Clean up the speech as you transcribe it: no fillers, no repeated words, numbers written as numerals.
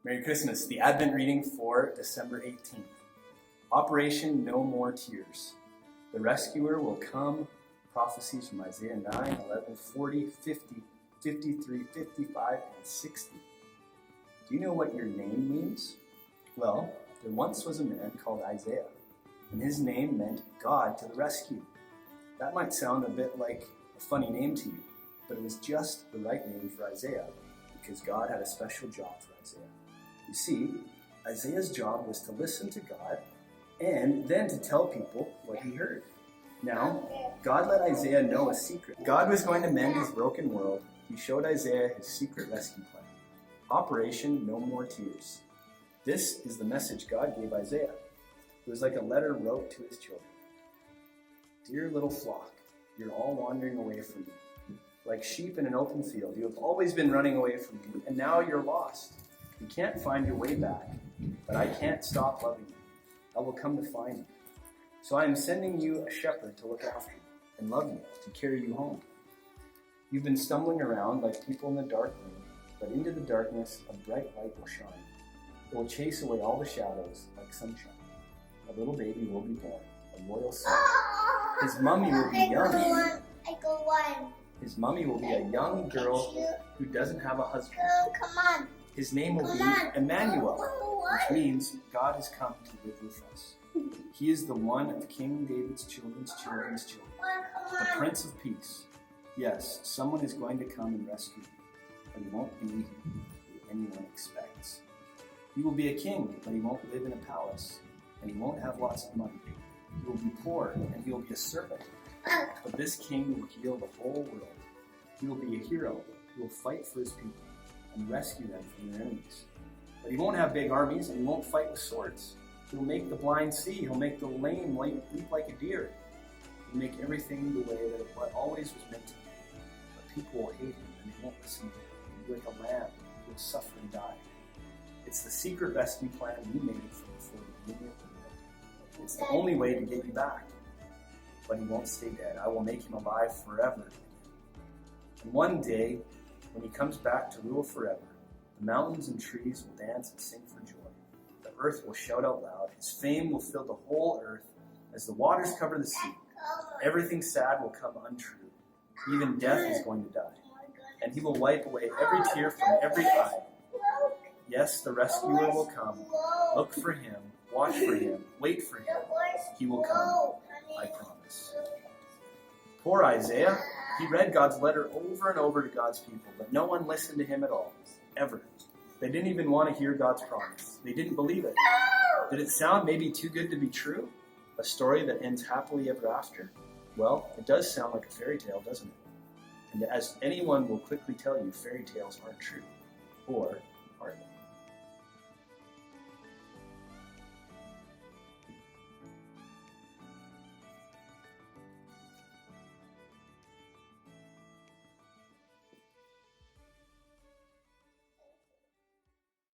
Merry Christmas, the Advent reading for December 18th. Operation No More Tears. The rescuer will come. Prophecies from Isaiah 9, 11, 40, 50, 53, 55, and 60. Do you know what your name means? Well, there once was a man called Isaiah, and his name meant God to the rescue. That might sound a bit like a funny name to you, but it was just the right name for Isaiah because God had a special job for Isaiah. You see, Isaiah's job was to listen to God and then to tell people what he heard. Now, God let Isaiah know a secret. God was going to mend his broken world. He showed Isaiah his secret rescue plan. Operation No More Tears. This is the message God gave Isaiah. It was like a letter wrote to his children. Dear little flock, you're all wandering away from me. Like sheep in an open field, you have always been running away from me, and now you're lost. You can't find your way back, but I can't stop loving you. I will come to find you. So I am sending you a shepherd to look after you and love you, to carry you home. You've been stumbling around like people in the dark room, but into the darkness a bright light will shine. It will chase away all the shadows like sunshine. A little baby will be born, a royal son. His mummy will be young. His mummy will be a young girl who doesn't have a husband. Come on. His name will be Emmanuel, which means God has come to live with us. He is the one of King David's children's children, the Prince of Peace. Yes, someone is going to come and rescue you, but he won't be who anyone expects. He will be a king, but he won't live in a palace, and he won't have lots of money. He will be poor, and he will be a servant. But this king will heal the whole world. He will be a hero who will fight for his people and rescue them from their enemies. But he won't have big armies, and he won't fight with swords. He'll make the blind see. He'll make the lame leap like a deer. He'll make everything the way that it always was meant to be. But people will hate him, and they won't listen to him. He'll be like a lamb who will suffer and die. It's the secret rescue plan we made from before the beginning of the world. It's the only way to get you back. But he won't stay dead. I will make him alive forever. And one day, when he comes back to rule forever, the mountains and trees will dance and sing for joy. The earth will shout out loud. His fame will fill the whole earth as the waters cover the sea. Everything sad will come untrue. Even death is going to die. And he will wipe away every tear from every eye. Yes, the rescuer will come. Look for him. Watch for him. Wait for him. He will come. I promise. Poor Isaiah. He read God's letter over and over to God's people, but no one listened to him at all. Ever. They didn't even want to hear God's promise. They didn't believe it. Did it sound maybe too good to be true? A story that ends happily ever after? Well, it does sound like a fairy tale, doesn't it? And as anyone will quickly tell you, fairy tales aren't true. Or are they?